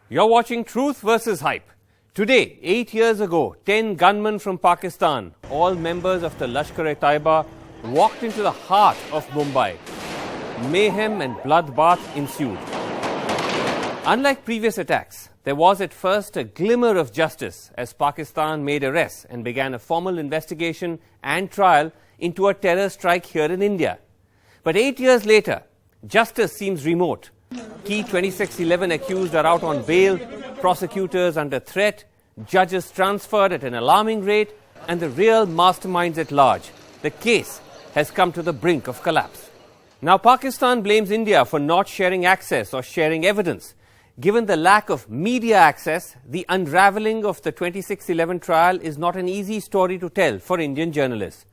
You're watching Truth versus Hype. Today, 8 years ago, 10 gunmen from Pakistan, all members of the Lashkar-e-Taiba, walked into the heart of Mumbai. Mayhem and bloodbath ensued. Unlike previous attacks, there was at first a glimmer of justice as Pakistan made arrests and began a formal investigation and trial into a terror strike here in India. But 8 years later, justice seems remote. Key 2611 accused are out on bail, prosecutors under threat, judges transferred at an alarming rate, and the real masterminds at large. The case has come to the brink of collapse. Now Pakistan blames India for not sharing access or sharing evidence. Given the lack of media access, the unravelling of the 2611 trial is not an easy story to tell for Indian journalists.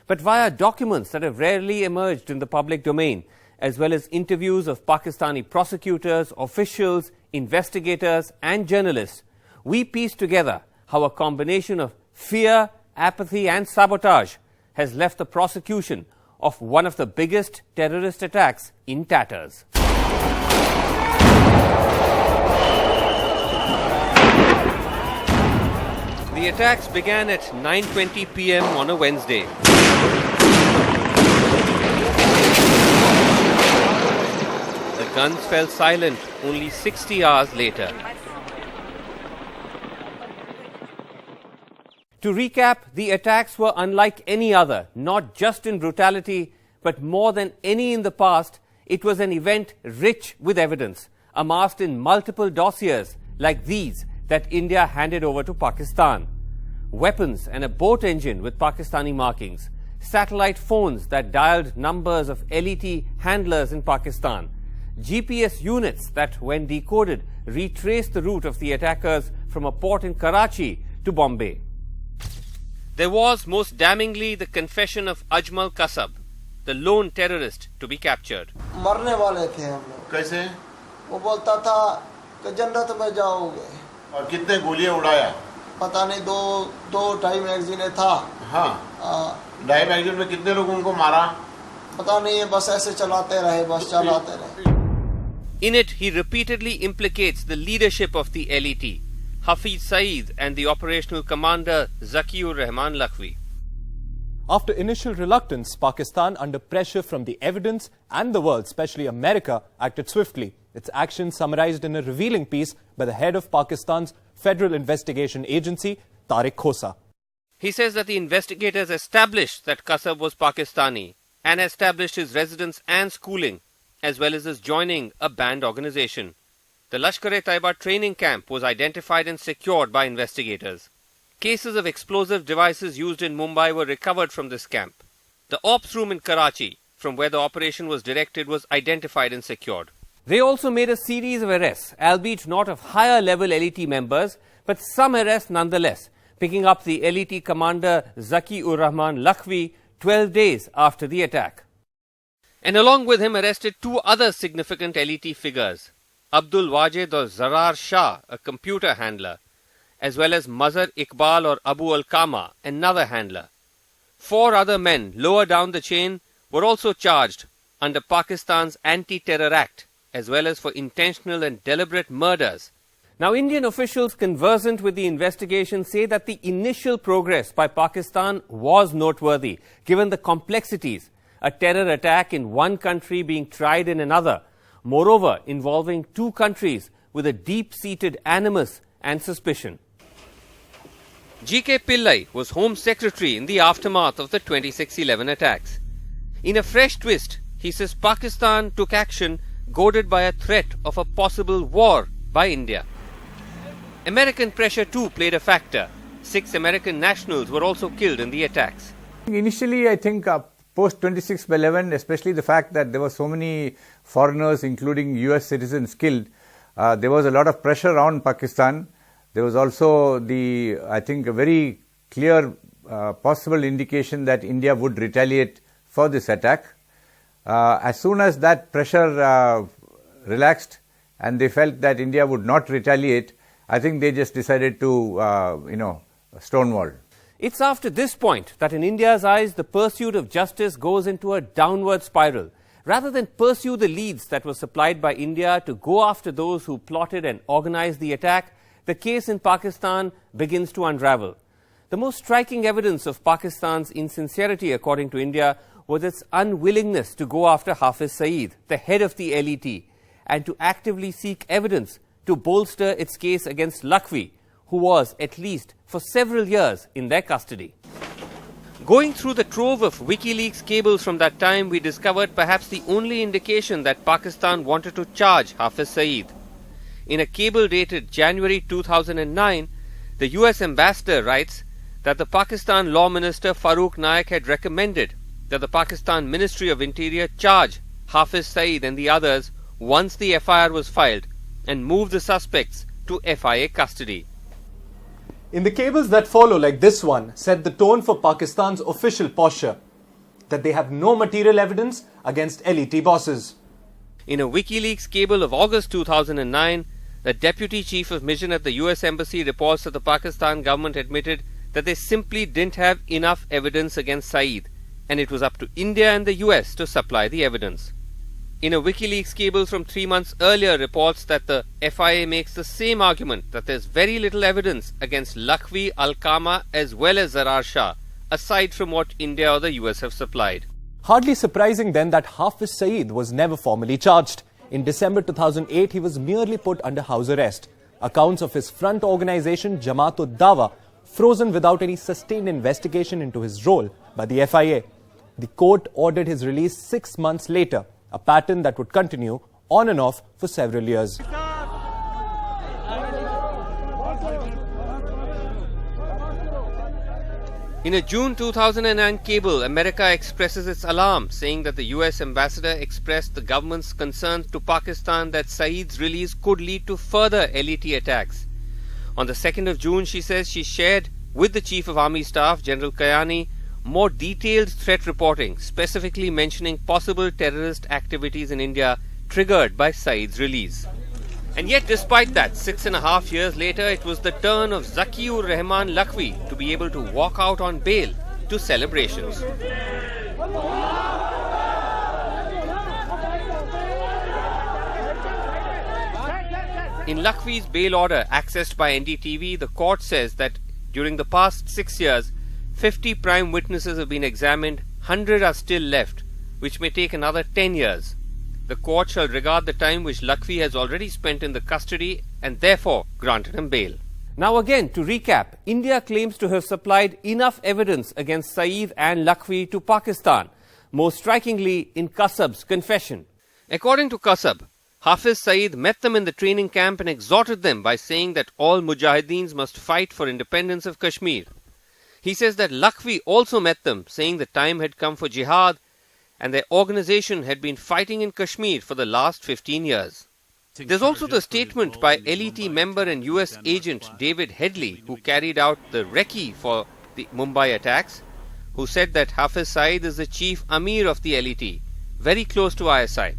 But via documents that have rarely emerged in the public domain, as well as interviews of Pakistani prosecutors, officials, investigators and journalists, we piece together how a combination of fear, apathy and sabotage has left the prosecution of one of the biggest terrorist attacks in tatters. The attacks began at 9:20 p.m. on a Wednesday. The guns fell silent only 60 hours later. To recap, the attacks were unlike any other, not just in brutality, but more than any in the past. It was an event rich with evidence, amassed in multiple dossiers like these that India handed over to Pakistan. Weapons and a boat engine with Pakistani markings, satellite phones that dialed numbers of LET handlers in Pakistan, GPS units that, when decoded, retraced the route of the attackers from a port in Karachi to Bombay. There was, most damningly, the confession of Ajmal Kasab, the lone terrorist to be captured. मरने वाले थे हम लोग। कैसे? वो बोलता था कि जन्नत में जाओगे। और कितने गोलियां उड़ाया? पता नहीं, दो ढाई मैगजीने था। हाँ। ढाई मैगजीन में कितने लोग उनको मारा? पता नहीं है, बस ऐसे चलाते रहे। In it, he repeatedly implicates the leadership of the LET, Hafiz Saeed, and the operational commander Zakiur Rahman Lakhvi. After initial reluctance, Pakistan, under pressure from the evidence and the world, especially America, acted swiftly. Its actions summarized in a revealing piece by the head of Pakistan's Federal Investigation Agency, Tariq Khosa. He says that the investigators established that Kasab was Pakistani and established his residence and schooling, as well as his joining a banned organization. The Lashkar-e-Taiba training camp was identified and secured by investigators. Cases of explosive devices used in Mumbai were recovered from this camp. The ops room in Karachi, from where the operation was directed, was identified and secured. They also made a series of arrests, albeit not of higher level LET members, but some arrests nonetheless, picking up the LET commander Zakiur Rahman Lakhvi 12 days after the attack. And along with him arrested two other significant LET figures, Abdul Wajid or Zarar Shah, a computer handler, as well as Mazhar Iqbal or Abu Al-Kama, another handler. 4 other men lower down the chain were also charged under Pakistan's Anti-Terror Act, as well as for intentional and deliberate murders. Now, Indian officials conversant with the investigation say that the initial progress by Pakistan was noteworthy, given the complexities, a terror attack in one country being tried in another, moreover involving 2 countries with a deep-seated animus and suspicion. G.K. Pillai was Home Secretary in the aftermath of the 2611 attacks. In a fresh twist, he says Pakistan took action goaded by a threat of a possible war by India. American pressure too played a factor. 6 American nationals were also killed in the attacks. Initially, I think post 2611, especially the fact that there were so many foreigners, including US citizens, killed, there was a lot of pressure on Pakistan. There was also I think a very clear possible indication that India would retaliate for this attack. As soon as that pressure relaxed and they felt that India would not retaliate, I think they just decided to, stonewall. It's after this point that in India's eyes, the pursuit of justice goes into a downward spiral. Rather than pursue the leads that were supplied by India to go after those who plotted and organized the attack, the case in Pakistan begins to unravel. The most striking evidence of Pakistan's insincerity, according to India, was its unwillingness to go after Hafiz Saeed, the head of the LET, and to actively seek evidence to bolster its case against Lakhvi, who was, at least for several years, in their custody. Going through the trove of WikiLeaks cables from that time, we discovered perhaps the only indication that Pakistan wanted to charge Hafiz Saeed. In a cable dated January 2009, the US ambassador writes that the Pakistan Law Minister Farooq Naik had recommended that the Pakistan Ministry of Interior charge Hafiz Saeed and the others once the FIR was filed and move the suspects to FIA custody. In the cables that follow, like this one, set the tone for Pakistan's official posture, that they have no material evidence against LET bosses. In a WikiLeaks cable of August 2009, the Deputy Chief of Mission at the US Embassy reports that the Pakistan government admitted that they simply didn't have enough evidence against Saeed, and it was up to India and the US to supply the evidence. In a WikiLeaks cable from 3 months earlier reports that the FIA makes the same argument that there's very little evidence against Lakhvi, Al-Qama as well as Zarar Shah, aside from what India or the US have supplied. Hardly surprising then that Hafiz Saeed was never formally charged. In December 2008, he was merely put under house arrest. Accounts of his front organization, Jamaat-ud-Dawa, frozen without any sustained investigation into his role by the FIA. The court ordered his release 6 months later, a pattern that would continue on and off for several years. In a June 2009 cable, America expresses its alarm, saying that the US ambassador expressed the government's concerns to Pakistan that Saeed's release could lead to further LET attacks. On the 2nd of June, she says she shared with the Chief of Army Staff, General Kayani, more detailed threat reporting, specifically mentioning possible terrorist activities in India triggered by Saeed's release. And yet, despite that, 6.5 years later, it was the turn of Zakiur Rahman Lakhvi to be able to walk out on bail to celebrations. In Lakhvi's bail order accessed by NDTV, the court says that during the past 6 years, 50 prime witnesses have been examined, 100 are still left, which may take another 10 years. The court shall regard the time which Lakhvi has already spent in the custody and therefore granted him bail. Now again, to recap, India claims to have supplied enough evidence against Saeed and Lakhvi to Pakistan, most strikingly in Kasab's confession. According to Kasab, Hafiz Saeed met them in the training camp and exhorted them by saying that all Mujahideens must fight for independence of Kashmir. He says that Lakhvi also met them, saying the time had come for jihad and their organization had been fighting in Kashmir for the last 15 years. There's also the statement by LET member and US agent David Headley, who carried out the recce for the Mumbai attacks, who said that Hafiz Saeed is the chief Amir of the LET, very close to ISI.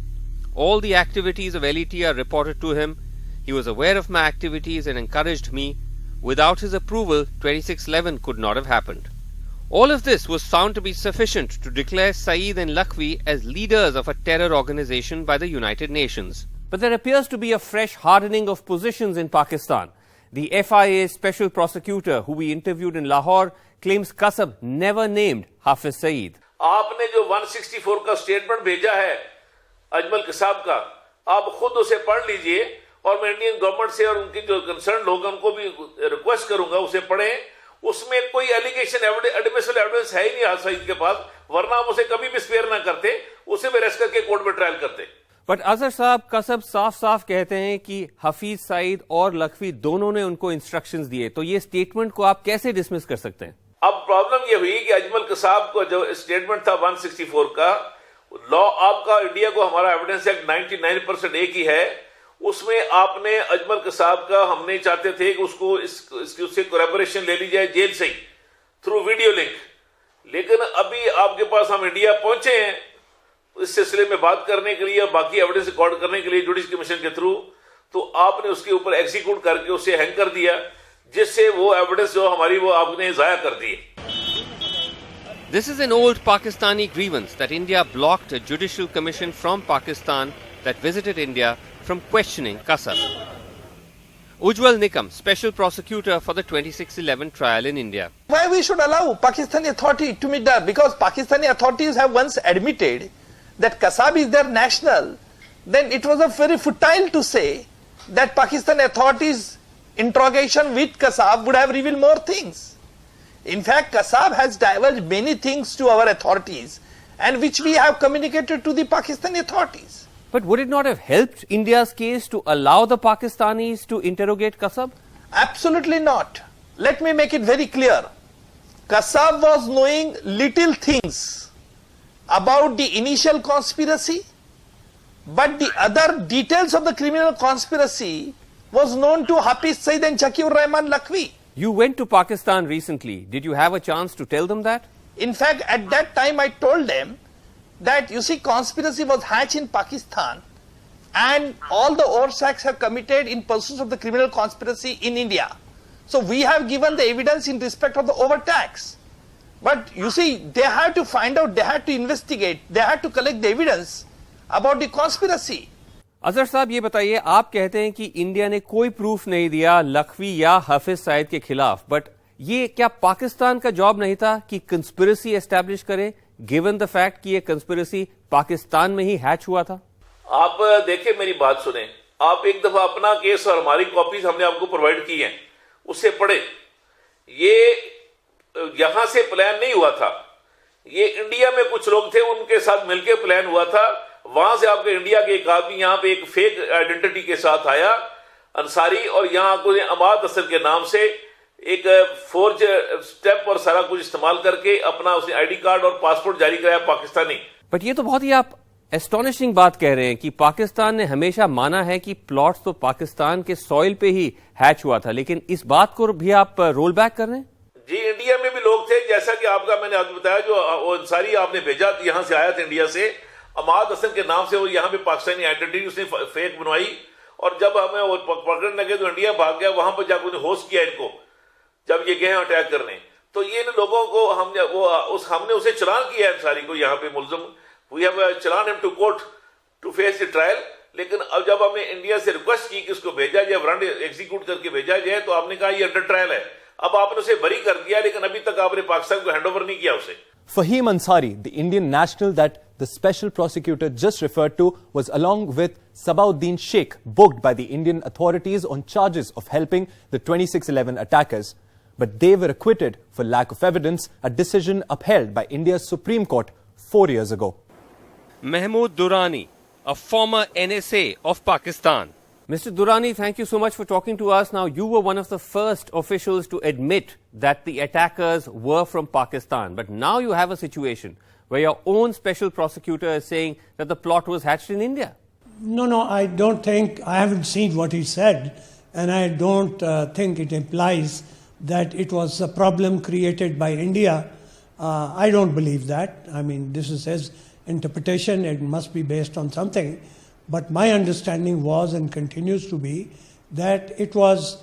All the activities of LET are reported to him. He was aware of my activities and encouraged me. Without his approval, 2611 could not have happened. All of this was found to be sufficient to declare Saeed and Lakhvi as leaders of a terror organization by the United Nations. But there appears to be a fresh hardening of positions in Pakistan. The FIA special prosecutor, who we interviewed in Lahore, claims Kasab never named Hafiz Saeed. आपने जो 164 का statement भेजा है अजमल कसाब का, आप खुद उसे पढ़ लीजिए और मैं इंडियन गवर्नमेंट से और उनके जो कंसर्न लोग उनको भी रिक्वेस्ट करूंगा उसे पढ़ें. उसमें कोई एलिगेशन एडमिसिबल एविडेंस है ही नहीं हाफिज सईद के पास, वरना हम उसे कभी भी स्पेयर ना करते, उसे भी अरेस्ट करके कोर्ट में ट्रायल करते. बट अजहर साहब, कसब साफ साफ कहते हैं कि हफीज सईद और लखवी दोनों ने उनको इंस्ट्रक्शंस दिए, तो ये स्टेटमेंट को आप कैसे डिसमिस कर सकते हैं? अब प्रॉब्लम ये हुई कि अजमल कसाब को जो स्टेटमेंट था 164 का, लॉ आपका इंडिया को हमारा एविडेंस एक्ट 99% एक ही है, उसमें आपने अजमल कसाब का हमने चाहते थे कि उसको उससे कोलैबोरेशन ले ली जाए जेल से ही थ्रू वीडियो लिंक, लेकिन अभी आपके पास हम इंडिया पहुंचे हैं इस सिलसिले में बात करने के लिए, बाकी एविडेंस रिकॉर्ड करने के लिए जुडिशल कमीशन के थ्रू, तो आपने उसके ऊपर एग्जीक्यूट करके उसे हैंग कर दिया, जिससे वो एविडेंस जो हमारी वो आपने जाया कर दी. This is an old Pakistani grievance that India blocked a judicial commission from Pakistan that visited India from questioning Kasab. Ujjwal Nikam, special prosecutor for the 2611 trial in India. Why we should allow Pakistani authority to meet that? Because Pakistani authorities have once admitted that Kasab is their national. Then it was a very futile to say that Pakistani authorities' interrogation with Kasab would have revealed more things. In fact, Kasab has divulged many things to our authorities and which we have communicated to the Pakistani authorities. But would it not have helped India's case to allow the Pakistanis to interrogate Kasab? Absolutely not. Let me make it very clear. Kasab was knowing little things about the initial conspiracy, but the other details of the criminal conspiracy was known to Hafiz Saeed and Shakir Rahman Lakhvi. You went to Pakistan recently. Did you have a chance to tell them that? In fact, at that time I told them that, you see, conspiracy was hatched in Pakistan and all the overacts have committed in pursuit of the criminal conspiracy in India. So we have given the evidence in respect of the overtax. But you see, they had to find out, they had to investigate, they had to collect the evidence about the conspiracy. Azhar साहब ये बताइए, आप कहते हैं कि India ने कोई proof नहीं दिया लखवी या हाफिज सईद के खिलाफ, बट ये क्या पाकिस्तान का जॉब नहीं था कि कंस्पिरेसी एस्टैब्लिश करे, गिवन द फैक्ट कि ये कंस्पिरेसी पाकिस्तान में ही हैच हुआ था? आप देखिए, मेरी बात सुने, आप एक दफा अपना केस और हमारी कॉपीज हमने आपको प्रोवाइड की हैं, उससे पढ़े। ये यहां से प्लान नहीं हुआ था, ये इंडिया में कुछ लोग थे, उनके साथ मिलकर प्लान हुआ था। वहां से आपके इंडिया के एक आदमी यहां पे एक फेक आइडेंटिटी के साथ आया अंसारी, और यहां आपको अमाद असर के नाम से एक फोर्ज स्टेप और सारा कुछ इस्तेमाल करके अपना उसने आईडी कार्ड और पासपोर्ट जारी कराया पाकिस्तानी। बट ये तो बहुत ही आप एस्टोनिशिंग बात कह रहे हैं कि पाकिस्तान ने हमेशा माना है कि प्लॉट्स तो पाकिस्तान के सॉइल पे ही हैच हुआ था, लेकिन इस बात को भी आप रोल बैक कर रहे हैं? जी, इंडिया में भी लोग थे, जैसा कि आपका मैंने आपको बताया, जो अंसारी आपने भेजा यहां से आया था इंडिया से, अमाद हसन के नाम से, वो यहाँ पे पाकिस्तानी आइडेंटिटी उसने फेक बनवाई, और जब हमें वो पकड़ने लगे तो इंडिया भाग गया। वहां पर जाकर होस्ट किया इनको, जब ये गए अटैक करने, तो ये लोगों को हमने उसे चलान किया अंसारी को यहाँ पे मुलजम। We have challan him to court to face the trial. लेकिन अब जब हमने इंडिया से रिक्वेस्ट की कि इसको भेजा जाए, वारंट एग्जीक्यूट करके भेजा जाए, तो आपने कहा ये अंडर ट्रायल है। अब आपने उसे बरी कर दिया, लेकिन अभी तक आपने पाकिस्तान को हैंड ओवर नहीं किया उसे। Fahim Ansari, the Indian national that the special prosecutor just referred to, was along with Sabauddin Sheikh booked by the Indian authorities on charges of helping the 2611 attackers. But they were acquitted for lack of evidence, a decision upheld by India's Supreme Court 4 years ago. Mahmood Durrani, a former NSA of Pakistan. Mr. Durrani, thank you so much for talking to us. Now, you were one of the first officials to admit that the attackers were from Pakistan. But now you have a situation where your own special prosecutor is saying that the plot was hatched in India. No, I don't think, I haven't seen what he said, and I don't think it implies that it was a problem created by India. I don't believe that. I mean, this is his interpretation. It must be based on something. But my understanding was and continues to be that it was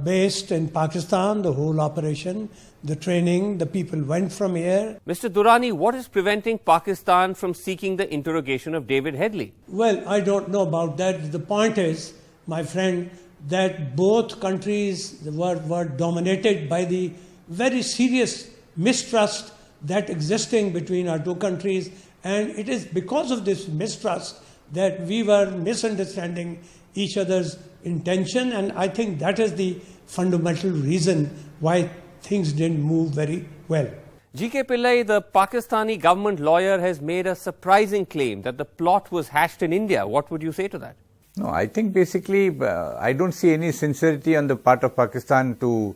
based in Pakistan, the whole operation, the training, the people went from here. Mr. Durrani, what is preventing Pakistan from seeking the interrogation of David Headley? Well, I don't know about that. The point is, my friend, that both countries were dominated by the very serious mistrust that existing between our two countries. And it is because of this mistrust that we were misunderstanding each other's intention, and I think that is the fundamental reason why things didn't move very well. G.K. Pillai, the Pakistani government lawyer, has made a surprising claim that the plot was hatched in India. What would you say to that? No, I think basically I don't see any sincerity on the part of Pakistan to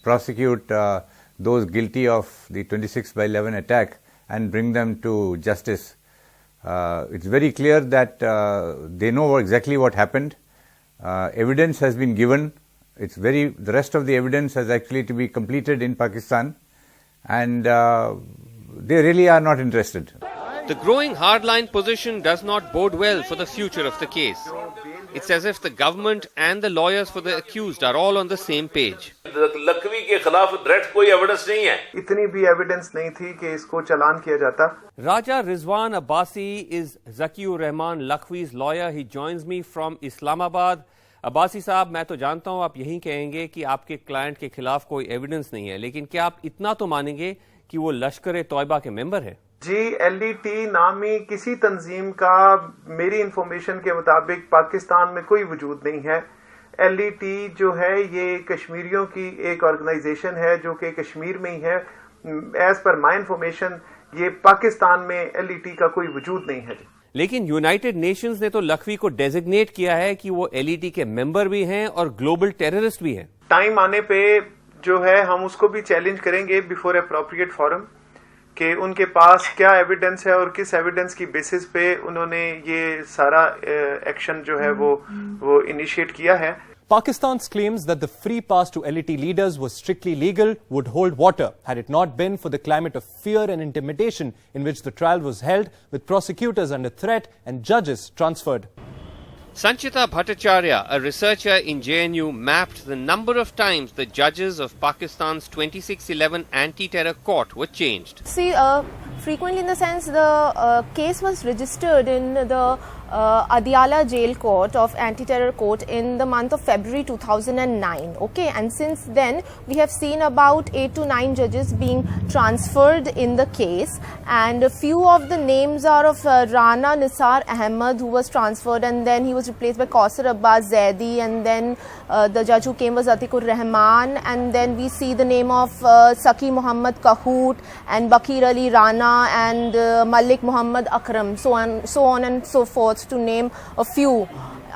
prosecute those guilty of the 26/11 attack and bring them to justice. It's very clear that they know exactly what happened. Evidence has been given. The rest of the evidence has actually to be completed in Pakistan, and they really are not interested. The growing hardline position does not bode well for the future of the case. It's as if the government and the lawyers for the accused are all on the same page. Lakhvi के खिलाफ direct कोई evidence नहीं है. इतनी भी evidence नहीं थी कि इसको चालान किया जाता. Raja Rizwan Abbasi is Zakiur Rahman Lakhvi's lawyer. He joins me from Islamabad. Abbasi साहब, मैं तो जानता हूं आप यही कहेंगे कि आपके क्लाइंट के खिलाफ कोई एविडेंस नहीं है, लेकिन क्या आप इतना तो मानेंगे कि वो लश्कर तौयबा के मेंबर है? जी, एलईटी नामी किसी तंजीम का मेरी इंफॉर्मेशन के मुताबिक पाकिस्तान में कोई वजूद नहीं है. एलईटी जो है ये कश्मीरियों की एक ऑर्गेनाइजेशन है जो कि कश्मीर में ही है. एज पर माई इंफॉर्मेशन ये पाकिस्तान में एलईटी का कोई वजूद नहीं है. लेकिन यूनाइटेड नेशंस ने तो लखवी को डेजिग्नेट किया है कि वो एलईटी के मेंबर भी हैं और ग्लोबल टेररिस्ट भी हैं. टाइम आने पे जो है हम उसको भी चैलेंज करेंगे बिफोर अप्रोप्रिएट फोरम कि उनके पास क्या एविडेंस है और किस एविडेंस की बेसिस पे उन्होंने ये सारा एक्शन जो है वो इनिशिएट किया है. Pakistan's claims that the free pass to LET leaders was strictly legal would hold water had it not been for the climate of fear and intimidation in which the trial was held, with prosecutors under threat and judges transferred. Sanchita Bhattacharya, a researcher in JNU, mapped the number of times the judges of Pakistan's 2611 anti-terror court were changed. See, frequently in the sense the case was registered in the Adiala jail court of anti-terror court in the month of February 2009. Okay, and since then we have seen about 8 to 9 judges being transferred in the case, and a few of the names are of Rana Nisar Ahmed, who was transferred, and then he was replaced by Kausar Abbas Zaidi, and then the judge who came was Atikur Rahman, and then we see the name of Saki Muhammad Kahoot and Bakir Ali Rana and Malik Muhammad Akram, so on and so forth, to name a few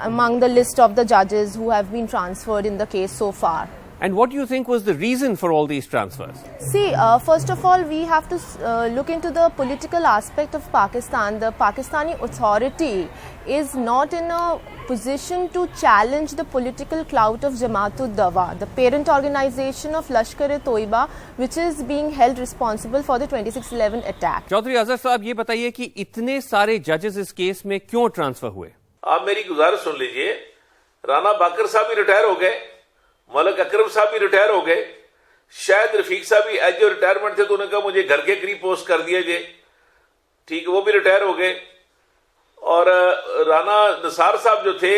among the list of the judges who have been transferred in the case so far. And what do you think was the reason for all these transfers? See, first of all, we have to look into the political aspect of Pakistan. The Pakistani authority is not in a position to challenge the political clout of Jamaat-ud-Dawa, the parent organization of Lashkar-e-Toiba, which is being held responsible for the 2611 attack. Chaudhary Azhar साहब, ये बताइए कि इतने सारे जजेस इस case में क्यों ट्रांसफर हुए? आप मेरी गुजारिश सुन लीजिए. राना बाकर साहब भी रिटायर हो गए, मलिक अकरम साहब भी रिटायर हो गए, शायद रफीक साहब भी एज जो रिटायरमेंट थे तो उन्होंने कहा मुझे घर के करीब पोस्ट कर दिया जाए, ठीक है, वो भी रिटायर हो गए. और राना निसार साहब जो थे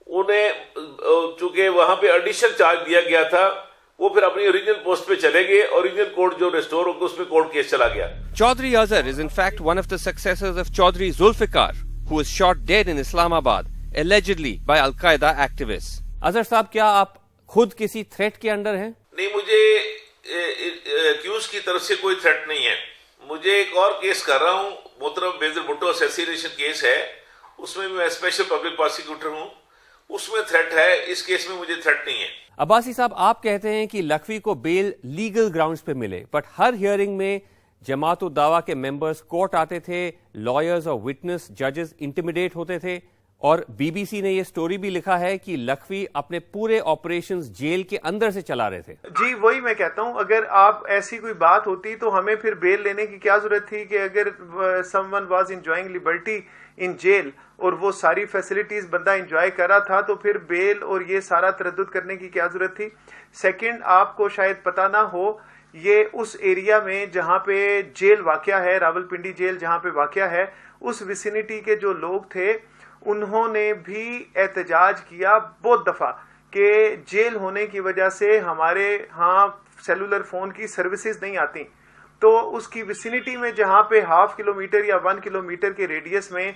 उन्हें चूंकि वहां पे एडिशनल चार्ज दिया गया था, वो फिर अपनी ओरिजिनल पोस्ट पे चले गए. ओरिजिनल कोर्ट जो रिस्टोर होकर उसमें कोर्ट केस चला गया. Chaudhry Azhar is in fact one of the successors of Chaudhry Zulfikar, who was shot dead in Islamabad, allegedly by Al-Qaeda activists. Azhar साहब, क्या आप खुद किसी थ्रेट के अंडर हैं? नहीं, मुझे एक्यूज की तरफ से कोई थ्रेट नहीं है. मुझे एक और केस कर रहा हूं, मोहतरम बेनजीर भुट्टो असैसिनेशन केस है, उसमें मैं स्पेशल पब्लिक प्रोसिक्यूटर हूं, उसमें थ्रेट है. इस केस में मुझे थ्रेट नहीं है. अब्बासी साहब, आप कहते हैं कि लखवी को बेल लीगल ग्राउंड्स पे मिले, बट हर हियरिंग में जमात-उद-दावा के मेंबर्स कोर्ट आते थे, लॉयर्स और विटनेस जजेस इंटिमिडेट होते थे, और बीबीसी ने ये स्टोरी भी लिखा है कि लखवी अपने पूरे ऑपरेशंस जेल के अंदर से चला रहे थे. जी, वही मैं कहता हूं, अगर आप ऐसी कोई बात होती तो हमें फिर बेल लेने की क्या जरूरत थी कि अगर someone was enjoying liberty in jail और वो सारी फैसिलिटीज बंदा एंजॉय कर रहा था तो फिर बेल और ये सारा तरद्दुद करने की क्या जरूरत थी. सेकंड, आपको शायद पता ना हो, ये उस एरिया में जहां पे जेल वाकया है, रावलपिंडी जेल जहां पे वाकया है, उस विसिनिटी के जो लोग थे उन्होंने भी एहतजाज किया बहुत दफा कि जेल होने की वजह से हमारे यहाँ सेलुलर फोन की सर्विसेज नहीं आती, तो उसकी विसिनिटी में जहां पे 0.5 किलोमीटर या 1 किलोमीटर के रेडियस में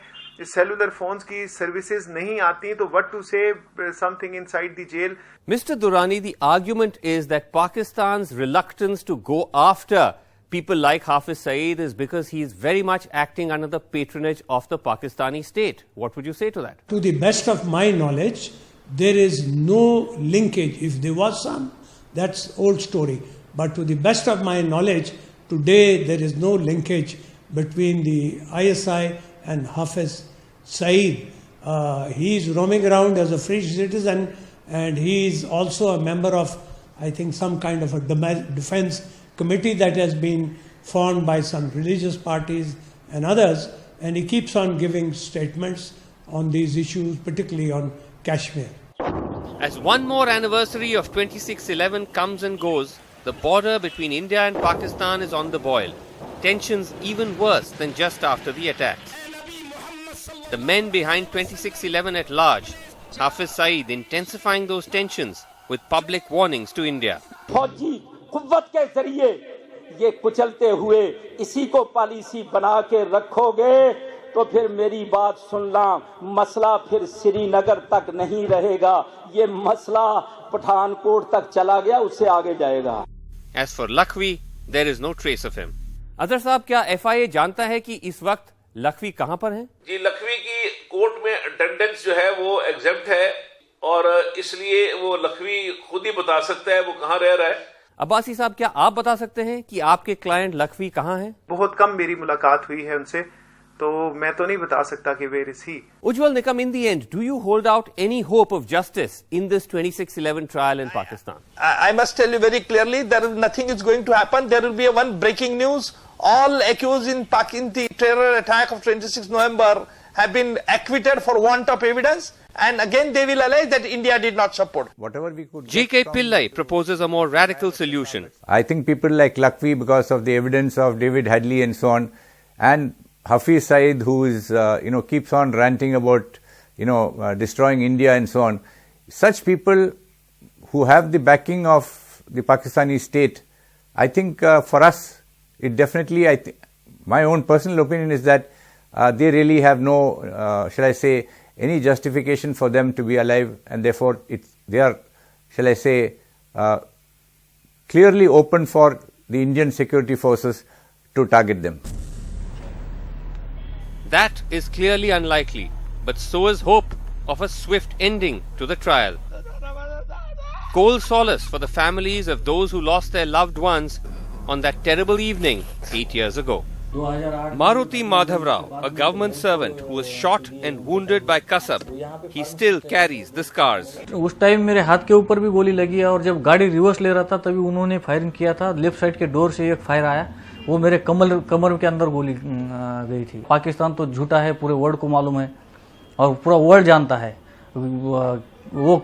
सेलुलर फोन्स की सर्विसेज नहीं आती, तो what to say something inside the jail. Mr. Durrani, the argument is that Pakistan's reluctance to go after people like Hafiz Saeed is because he is very much acting under the patronage of the Pakistani state. What would you say to that? To the best of my knowledge, there is no linkage. If there was some, that's old story. But to the best of my knowledge, today there is no linkage between the ISI and Hafiz Saeed. He is roaming around as a free citizen, and he is also a member of, I think, some kind of a defense committee that has been formed by some religious parties and others, and he keeps on giving statements on these issues, particularly on Kashmir. As one more anniversary of 26/11 comes and goes, the border between India and Pakistan is on the boil. Tensions even worse than just after the attacks. The men behind 26/11 at large, Hafiz Saeed intensifying those tensions with public warnings to India. फौजी कुव्वत के जरिए ये कुचलते हुए इसी को policy बना के रखोगे तो फिर मेरी बात सुनना, मसला फिर श्रीनगर तक नहीं रहेगा, ये मसला पठानकोट तक चला गया, उससे आगे जाएगा. As for Lakhvi, there is no trace of him. Azhar साहब, क्या FIA जानता है कि इस वक्त लखवी कहां पर हैं? जी, लखवी की कोर्ट में अटेंडेंस जो है वो एग्जेम्प्ट है और इसलिए वो लखवी खुद ही बता सकता है वो कहां रह रहा है. अब्बासी साहब, क्या आप बता सकते हैं कि आपके क्लाइंट लखवी कहां हैं? बहुत कम मेरी मुलाकात हुई है उनसे, तो मैं तो नहीं बता सकता कि where is he. Ujjwal Nikam, in the end, do you hold out any hope of justice in this 26/11 trial in Pakistan? I must tell you very clearly, nothing is going to happen. There will be one breaking news. All accused in the terror attack of 26 November have been acquitted for want of evidence. And again they will allege that India did not support. Whatever we could. J.K. Pillai proposes a more radical solution. I think people like Lakhvi, because of the evidence of David Hadley and so on, and Hafiz Saeed, who is, keeps on ranting about, destroying India and so on. Such people who have the backing of the Pakistani state, I think for us, it definitely, my own personal opinion is that they really have no, shall I say, any justification for them to be alive, and therefore they are, shall I say, clearly open for the Indian security forces to target them. That is clearly unlikely, but so is hope of a swift ending to the trial. Cold solace for the families of those who lost their loved ones on that terrible evening 8 years ago. Maruti Madhav Rao, a government servant who was shot and wounded by Kasab, he still carries the scars. उस time मेरे हाथ के ऊपर भी गोली लगी है और जब गाड़ी रिवर्स ले रहा था तभी उन्होंने फायरिंग किया था. लेफ्ट साइड के डोर से एक फायर आया, वो मेरे कमर के अंदर गोली गई थी. पाकिस्तान तो झूठा है, पूरे वर्ल्ड को मालूम है और पूरा वर्ल्ड जानता है. वो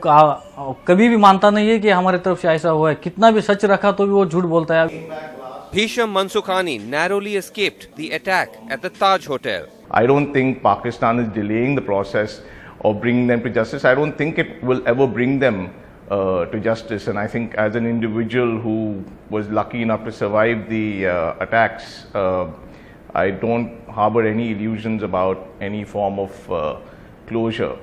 कभी भी मानता नहीं है कि हमारे तरफ से ऐसा हुआ है. कितना भी सच रखा तो भी वो झूठ बोलता है. Bhisham Mansukhani narrowly escaped the attack at the Taj Hotel. I don't think Pakistan is delaying the process of bringing them to justice. I don't think it will ever bring them to justice. And I think as an individual who was lucky enough to survive the attacks, I don't harbor any illusions about any form of closure.